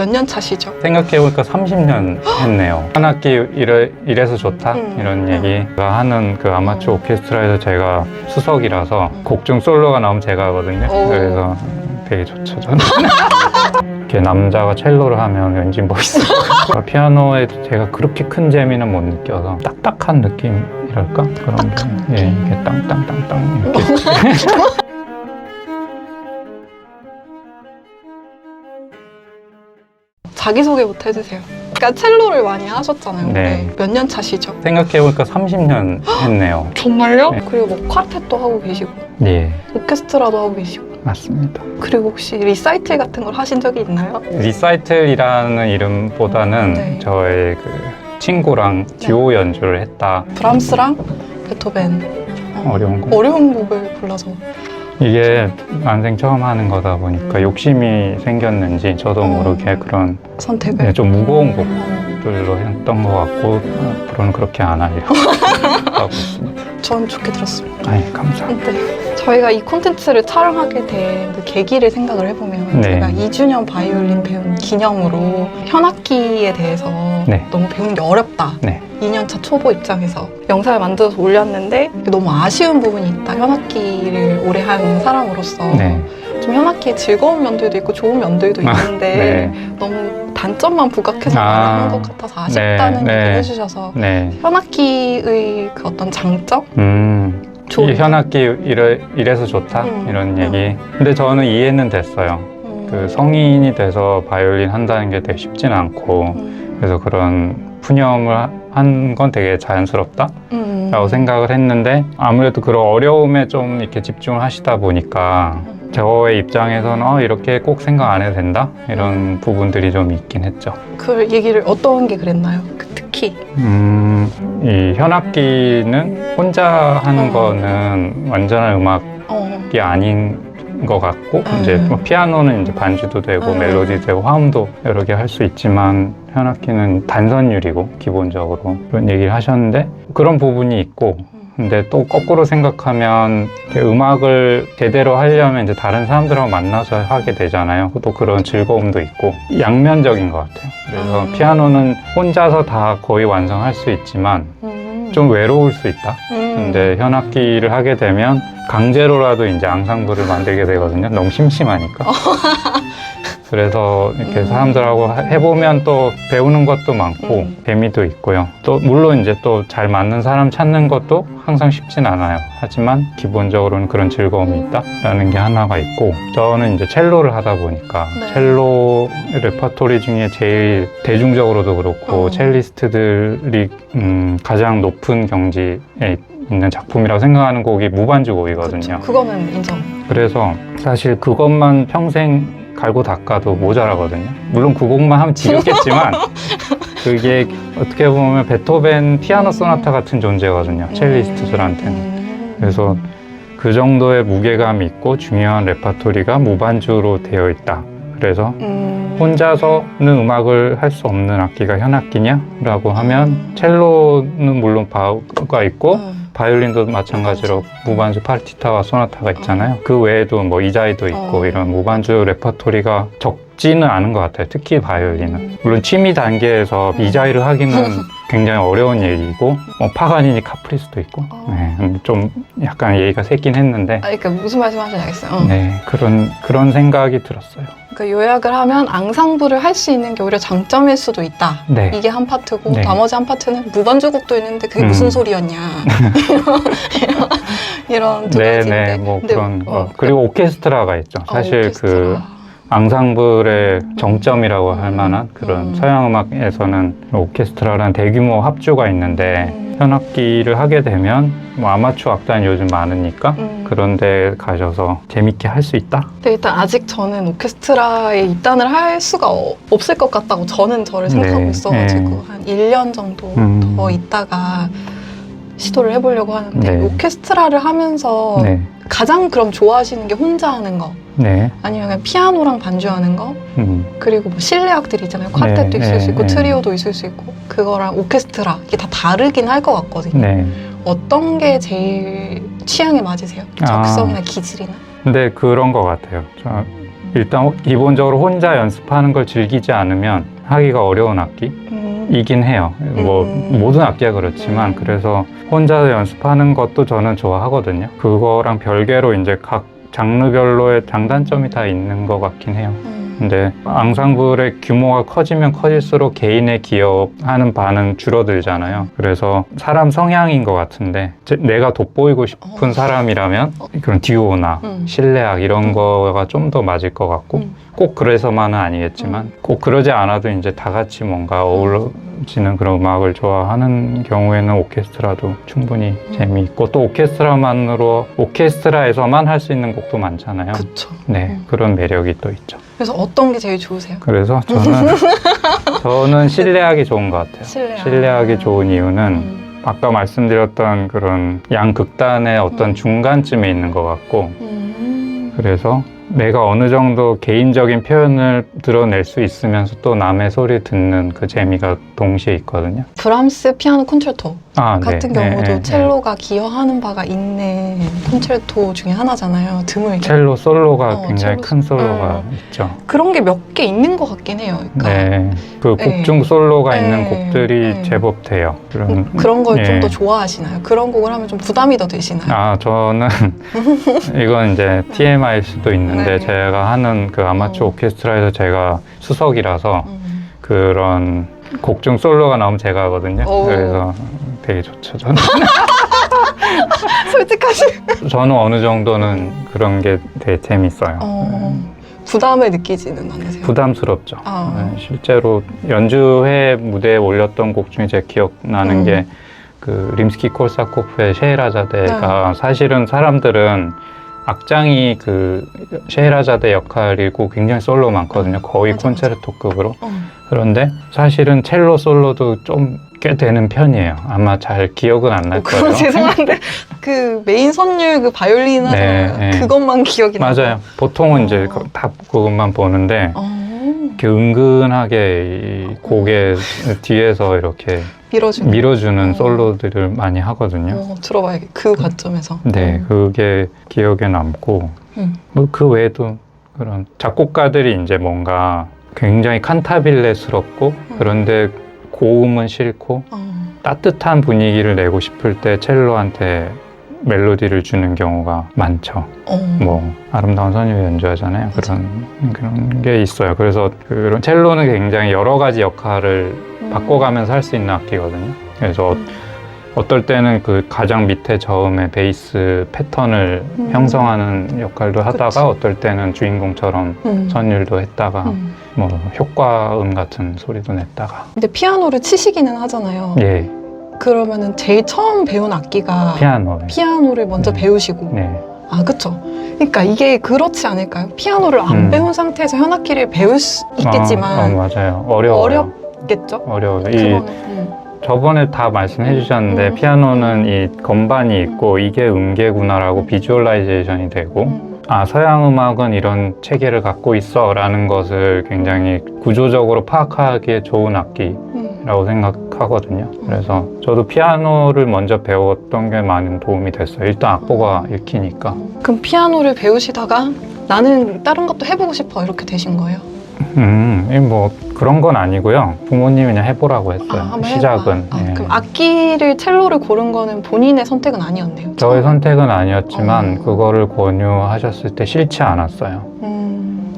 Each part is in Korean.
몇 년 차시죠? 생각해보니까 30년 했네요. 한 학기 이래서 좋다 이런 얘기가 하는 그 아마추어 오케스트라에서 제가 수석이라서 곡 중 솔로가 나오면 제가 하거든요. 그래서 되게 좋죠 저는. 이렇게 남자가 첼로를 하면 왠지 멋있어. 피아노에 제가 그렇게 큰 재미는 못 느껴서 딱딱한 느낌이랄까? 그런 게 이게 땅땅땅땅 이렇게. 자기소개부터 해주세요. 그러니까 첼로를 많이 하셨잖아요. 네. 몇 년 차시죠? 생각해보니까 30년 했네요. 정말요? 네. 그리고 뭐 쿼텟도 하고 계시고 예, 오케스트라도 하고 계시고 맞습니다. 그리고 혹시 리사이틀 같은 걸 하신 적이 있나요? 리사이틀이라는 이름보다는 네. 저의 그 친구랑 듀오 연주를 했다. 브람스랑 베토벤 어려운 곡. 어려운 곡을 불러서 이게 난생 처음 하는 거다 보니까 욕심이 생겼는지 저도 모르게 그런 선택을 좀 무거운 곡들로 했던 것 같고 앞으로는 그렇게 안 하려고 하고 있습니다. 전 좋게 들었습니다. 아이, 감사합니다. 네. 저희가 이 콘텐츠를 촬영하게 된 그 계기를 생각을 해보면 네. 제가 2주년 바이올린 배운 기념으로 현악기에 대해서 네. 너무 배우는 게 어렵다. 네. 2년차 초보 입장에서 영상을 만들어서 올렸는데 너무 아쉬운 부분이 있다. 현악기를 오래 한 사람으로서 네. 좀 현악기에 즐거운 면들도 있고 좋은 면들도 있는데 네. 너무 단점만 부각해서 말을 한 것 같아서 아쉽다는 네. 얘기를 네. 해주셔서 네. 현악기의 그 어떤 장점? 이 현악기 이래서 좋다 이런 얘기. 근데 저는 이해는 됐어요. 그 성인이 돼서 바이올린 한다는 게 되게 쉽진 않고 그래서 그런 푸념을 한 건 되게 자연스럽다 라고 생각을 했는데 아무래도 그런 어려움에 좀 이렇게 집중을 하시다 보니까 저의 입장에서는 이렇게 꼭 생각 안 해도 된다 이런 부분들이 좀 있긴 했죠. 그 얘기를 어떤 게 그랬나요? 특히 이 현악기는 혼자 하는 거는 완전한 음악이 아닌 것 같고 이제 뭐 피아노는 이제 반주도 되고 멜로디 되고 화음도 여러 개 할 수 있지만 현악기는 단선율이고 기본적으로 그런 얘기를 하셨는데 그런 부분이 있고 근데 또 거꾸로 생각하면 음악을 제대로 하려면 이제 다른 사람들하고 만나서 하게 되잖아요. 또 그런 즐거움도 있고 양면적인 것 같아요. 그래서 피아노는 혼자서 다 거의 완성할 수 있지만 좀 외로울 수 있다. 근데 현악기를 하게 되면 강제로라도 이제 앙상블을 만들게 되거든요. 너무 심심하니까. 그래서 이렇게 사람들하고 해보면 또 배우는 것도 많고 재미도 있고요. 또 물론 이제 또 잘 맞는 사람 찾는 것도 항상 쉽진 않아요. 하지만 기본적으로는 그런 즐거움이 있다라는 게 하나가 있고 저는 이제 첼로를 하다 보니까 첼로 레퍼토리 중에 제일 대중적으로도 그렇고 첼리스트들이 가장 높은 경지에 있는 작품이라고 생각하는 곡이 무반주 곡이거든요. 그쵸, 그거는 인정. 그래서 사실 그것만 평생 갈고 닦아도 모자라거든요. 물론 그 곡만 하면 지겹겠지만 그게 어떻게 보면 베토벤 피아노 소나타 같은 존재거든요. 첼리스트들한테는. 그래서 그 정도의 무게감이 있고 중요한 레퍼토리가 무반주로 되어 있다. 그래서 혼자서는 음악을 할 수 없는 악기가 현악기냐? 라고 하면 첼로는 물론 바우가 있고 바이올린도 마찬가지로 무반주 파르티타와 소나타가 있잖아요. 그 외에도 뭐 이자이도 있고 이런 무반주 레퍼토리가 적지는 않은 것 같아요. 특히 바이올린은. 물론 취미 단계에서 이자이를 하기는 굉장히 어려운 얘기고 파가니니 카프리스도 있고 좀 약간 얘기가 새긴 했는데 그러니까 무슨 말씀 하시는지 알겠어요. 네, 그런 생각이 들었어요. 그러니까 요약을 하면 앙상블을 할 수 있는 게 오히려 장점일 수도 있다. 네. 이게 한 파트고 네. 나머지 한 파트는 무반주곡도 있는데 그게 무슨 소리였냐. 이런 두 가지인데. 네네, 뭐 근데, 그런 거. 그리고 오케스트라가 있죠. 사실 오케스트라. 그 앙상블의 정점이라고 할 만한 그런 서양 음악에서는 오케스트라라는 대규모 합주가 있는데 현악기를 하게 되면 뭐 아마추어 악단이 요즘 많으니까 그런 데 가셔서 재밌게 할 수 있다? 근데 일단 아직 저는 오케스트라에 입단을 할 수가 없을 것 같다고 저는 저를 생각하고 있어가지고 한 1년 정도 더 있다가 시도를 해보려고 하는데 오케스트라를 하면서 가장 그럼 좋아하시는 게 혼자 하는 거? 아니면 그냥 피아노랑 반주하는 거? 그리고 뭐 실내악들이 있잖아요. 쿼텟도 있을 수 있고 트리오도 있을 수 있고 그거랑 오케스트라 이게 다 다르긴 할 것 같거든요. 어떤 게 제일 취향에 맞으세요? 적성이나 기질이나? 근데 그런 것 같아요. 일단 기본적으로 혼자 연습하는 걸 즐기지 않으면 하기가 어려운 악기이긴 해요. 뭐 모든 악기가 그렇지만 그래서 혼자 연습하는 것도 저는 좋아하거든요. 그거랑 별개로 이제 각 장르별로의 장단점이 다 있는 것 같긴 해요. 근데 앙상블의 규모가 커지면 커질수록 개인의 기여하는 바는 줄어들잖아요. 그래서 사람 성향인 것 같은데 내가 돋보이고 싶은 사람이라면 그런 듀오나 실내악 이런 거가 좀 더 맞을 것 같고 꼭 그래서만은 아니겠지만 꼭 그러지 않아도 이제 다 같이 뭔가 어우러지는 그런 음악을 좋아하는 경우에는 오케스트라도 충분히 재미있고 또 오케스트라에서만 할 수 있는 곡도 많잖아요. 그쵸. 네, 그런 매력이 또 있죠. 그래서 어떤 게 제일 좋으세요? 그래서 저는 실내악이 좋은 것 같아요. 실내악이 좋은 이유는 아까 말씀드렸던 그런 양극단의 어떤 중간쯤에 있는 것 같고 그래서 내가 어느 정도 개인적인 표현을 드러낼 수 있으면서 또 남의 소리 듣는 그 재미가 동시에 있거든요. 브람스 피아노 콘체르토 같은 네, 경우도 네, 첼로가 기여하는 바가 있는 콘체르토 중에 하나잖아요. 드물게. 첼로 솔로가 굉장히 첼로 큰 솔로가 있죠. 그런 게 몇 개 있는 것 같긴 해요. 그러니까 네, 그 곡중 솔로가 있는 네, 곡들이 네. 제법 돼요. 그런 걸 좀 더 좋아하시나요? 그런 곡을 하면 좀 부담이 더 되시나요? 저는 이건 이제 TMI일 수도 있는데 네. 제가 하는 그 아마추어 오케스트라에서 제가 수석이라서 그런 곡중 솔로가 나오면 제가 하거든요. 그래서 되게 좋죠, 저는. 솔직하시. 저는 어느 정도는 그런 게 되게 재밌어요. 부담을 느끼지는 않으세요? 부담스럽죠. 실제로 연주회 무대에 올렸던 곡 중에 제가 기억나는 게 그 림스키 콜사코프의 셰헤라자데가 사실은 사람들은 악장이 그 셰헤라자데 역할이고 굉장히 솔로 많거든요. 거의 콘체르토급으로. 그런데 사실은 첼로 솔로도 좀 꽤 되는 편이에요. 아마 잘 기억은 안 날 거예요. 죄송한데 그 메인 선율 그 바이올린 하잖아요. 네. 그것만 기억이 나요. 맞아요. 보통은 이제 다 그것만 보는데 이렇게 은근하게 이 곡의 뒤에서 이렇게 밀어주는 솔로들을 많이 하거든요. 들어봐야겠. 그 관점에서. 네, 그게 기억에 남고 뭐 그 외에도 그런 작곡가들이 이제 뭔가 굉장히 칸타빌레스럽고 그런데 고음은 싫고 따뜻한 분위기를 내고 싶을 때 첼로한테 멜로디를 주는 경우가 많죠. 뭐 아름다운 선율 연주하잖아요. 그런 게 있어요. 그래서 그런 첼로는 굉장히 여러 가지 역할을 바꿔가면서 할 수 있는 악기거든요. 그래서 어떨 때는 그 가장 밑에 저음의 베이스 패턴을 형성하는 역할도 하다가 어떨 때는 주인공처럼 선율도 했다가 뭐 효과음 같은 소리도 냈다가. 근데 피아노를 치시기는 하잖아요. 예. 그러면은 제일 처음 배운 악기가 피아노를 먼저 배우시고. 아, 그쵸. 그러니까 이게 그렇지 않을까요? 피아노를 안 배운 상태에서 현악기를 배울 수 있겠지만 맞아요. 어려워요. 어렵겠죠? 어려워요. 저번에 다 말씀해 주셨는데 피아노는 이 건반이 있고 이게 음계구나라고 비주얼라이제이션이 되고 서양 음악은 이런 체계를 갖고 있어 라는 것을 굉장히 구조적으로 파악하기에 좋은 악기라고 생각하거든요. 그래서 저도 피아노를 먼저 배웠던 게 많은 도움이 됐어요. 일단 악보가 읽히니까. 그럼 피아노를 배우시다가 나는 다른 것도 해보고 싶어 이렇게 되신 거예요? 뭐 그런 건 아니고요. 부모님이 그냥 해보라고 했어요. 시작은. 그럼 악기를 첼로를 고른 거는 본인의 선택은 아니었네요? 저의 선택은 아니었지만 그거를 권유하셨을 때 싫지 않았어요.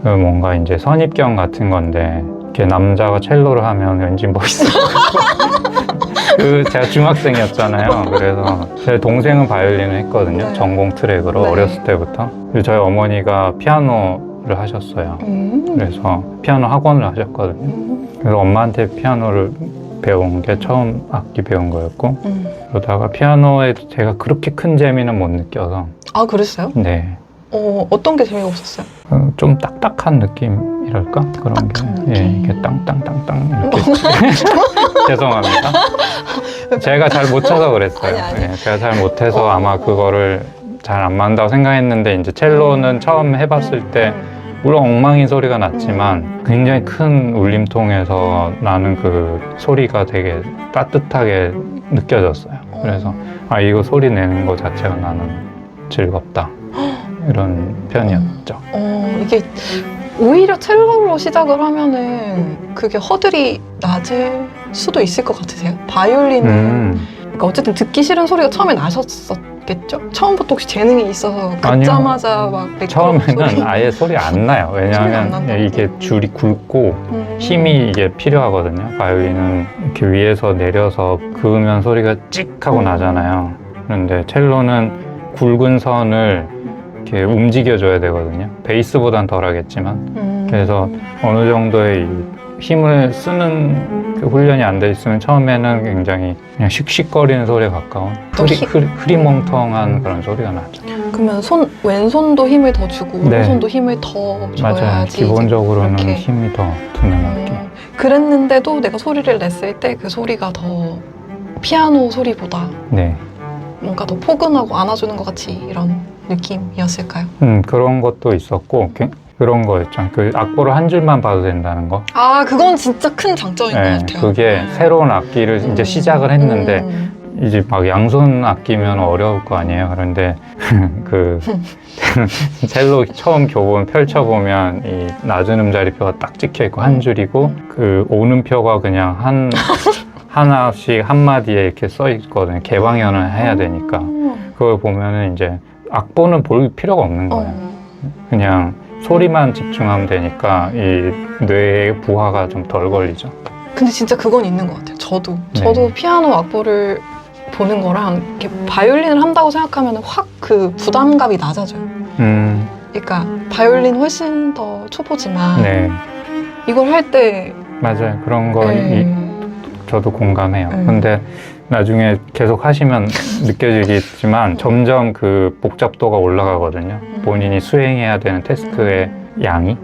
뭔가 이제 선입견 같은 건데 이렇게 남자가 첼로를 하면 왠지 멋있어. 제가 중학생이었잖아요. 그래서 제 동생은 바이올린을 했거든요. 전공 트랙으로 어렸을 때부터. 그리고 저희 어머니가 피아노를 하셨어요. 그래서 피아노 학원을 하셨거든요. 그래서 엄마한테 피아노를 배운 게 처음 악기 배운 거였고 그러다가 피아노에 제가 그렇게 큰 재미는 못 느껴서. 아, 그랬어요? 네. 어떤 게 재미가 없었어요? 좀 딱딱한 느낌이랄까? 그런 게. 이게 땅땅땅땅 이렇게. 죄송합니다. 제가 잘 못 쳐서 그랬어요. 제가 잘 못해서 아마 그거를 잘 안 맞는다고 생각했는데 이제 첼로는 처음 해봤을 때 물론 엉망인 소리가 났지만 굉장히 큰 울림통에서 나는 그 소리가 되게 따뜻하게 느껴졌어요. 그래서 이거 소리 내는 거 자체가 나는 즐겁다. 이런 편이었죠. 이게 오히려 첼로로 시작을 하면은 그게 허들이 낮을 수도 있을 것 같으세요? 바이올린은 그러니까 어쨌든 듣기 싫은 소리가 처음에 나셨었겠죠? 처음부터 혹시 재능이 있어서 듣자마자 막 처음에는 아예 소리 안 나요. 왜냐하면 이게 줄이 굵고 힘이 이게 필요하거든요. 바이올린은 이렇게 위에서 내려서 그으면 소리가 찍 하고 나잖아요. 그런데 첼로는 굵은 선을 이렇게 움직여줘야 되거든요. 베이스보단 덜 하겠지만. 그래서 어느 정도의 힘을 쓰는 그 훈련이 안 돼 있으면 처음에는 굉장히 그냥 씩씩거리는 소리에 가까운 흐리멍텅한 그런 소리가 나죠. 그러면 왼손도 힘을 더 주고 오른손도 힘을 더 줘야지. 맞아요. 기본적으로는 힘이 더 드는 악기. 그랬는데도 내가 소리를 냈을 때 그 소리가 더 피아노 소리보다 뭔가 더 포근하고 안아주는 것 같이 이런 느낌이었을까요? 그런 것도 있었고 그런 거였죠. 그 악보를 한 줄만 봐도 된다는 거. 아, 그건 진짜 큰 장점인 것 같아요. 그게 새로운 악기를 이제 시작을 했는데 이제 막 양손 악기면 어려울 거 아니에요. 그런데 그 첼로 처음 교본 펼쳐보면 이 낮은 음자리표가 딱 찍혀 있고 한 줄이고 그 오음표가 그냥 하나씩 한마디에 이렇게 써 있거든요. 개방현을 해야 되니까. 그걸 보면은 이제 악보는 볼 필요가 없는 거예요. 그냥 소리만 집중하면 되니까 이 뇌의 부하가 좀 덜 걸리죠. 근데 진짜 그건 있는 것 같아요. 저도 피아노 악보를 보는 거랑 이렇게 바이올린을 한다고 생각하면 확 그 부담감이 낮아져요. 그러니까 바이올린 훨씬 더 초보지만 이걸 할 때 맞아요. 그런 거 저도 공감해요. 근데 나중에 계속 하시면 느껴지겠지만 점점 그 복잡도가 올라가거든요. 본인이 수행해야 되는 태스크의 양이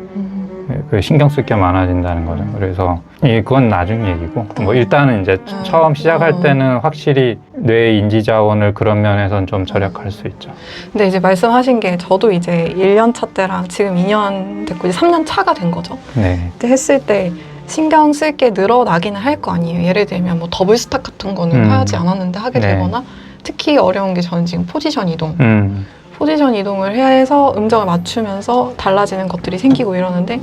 그 신경 쓸 게 많아진다는 거죠. 그래서 그건 나중 얘기고 뭐 일단은 이제 처음 시작할 때는 확실히 뇌의 인지 자원을 그런 면에선 좀 절약할 수 있죠. 근데 이제 말씀하신 게 저도 이제 1년 차 때랑 지금 2년 됐고 이제 3년 차가 된 거죠. 그때 했을 때 신경 쓸 게 늘어나기는 할 거 아니에요. 예를 들면 뭐 더블 스탑 같은 거는 하지 않았는데 하게 되거나 특히 어려운 게 저는 지금 포지션 이동. 포지션 이동을 해서 음정을 맞추면서 달라지는 것들이 생기고 이러는데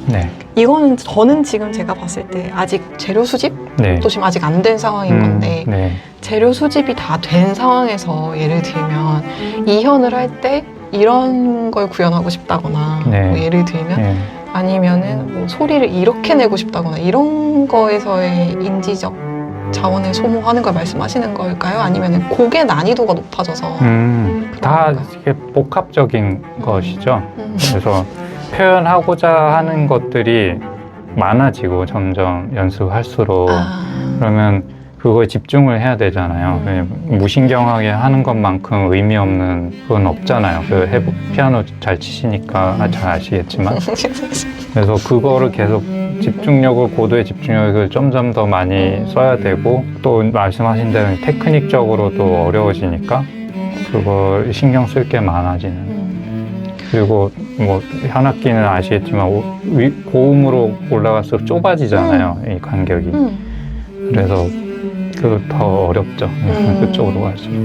이거는 저는 지금 제가 봤을 때 아직 재료 수집? 또 지금 아직 안 된 상황인 건데 재료 수집이 다 된 상황에서 예를 들면 이현을 할 때 이런 걸 구현하고 싶다거나 뭐 예를 들면 아니면은 뭐 소리를 이렇게 내고 싶다거나 이런 거에서의 인지적 자원을 소모하는 걸 말씀하시는 걸까요? 아니면 곡의 난이도가 높아져서 다 이게 복합적인 것이죠. 그래서 표현하고자 하는 것들이 많아지고 점점 연습할수록 그러면 그거에 집중을 해야 되잖아요. 그냥 무신경하게 하는 것만큼 의미 없는 그건 없잖아요. 피아노 잘 치시니까 잘 아시겠지만 그래서 그거를 계속 고도의 집중력을 점점 더 많이 써야 되고 또 말씀하신 대로 테크닉적으로도 어려워지니까 그걸 신경 쓸 게 많아지는. 그리고 뭐 현악기는 아시겠지만 고음으로 올라갈수록 좁아지잖아요. 이 간격이. 그래서 더 어렵죠. 그쪽으로 갈수록.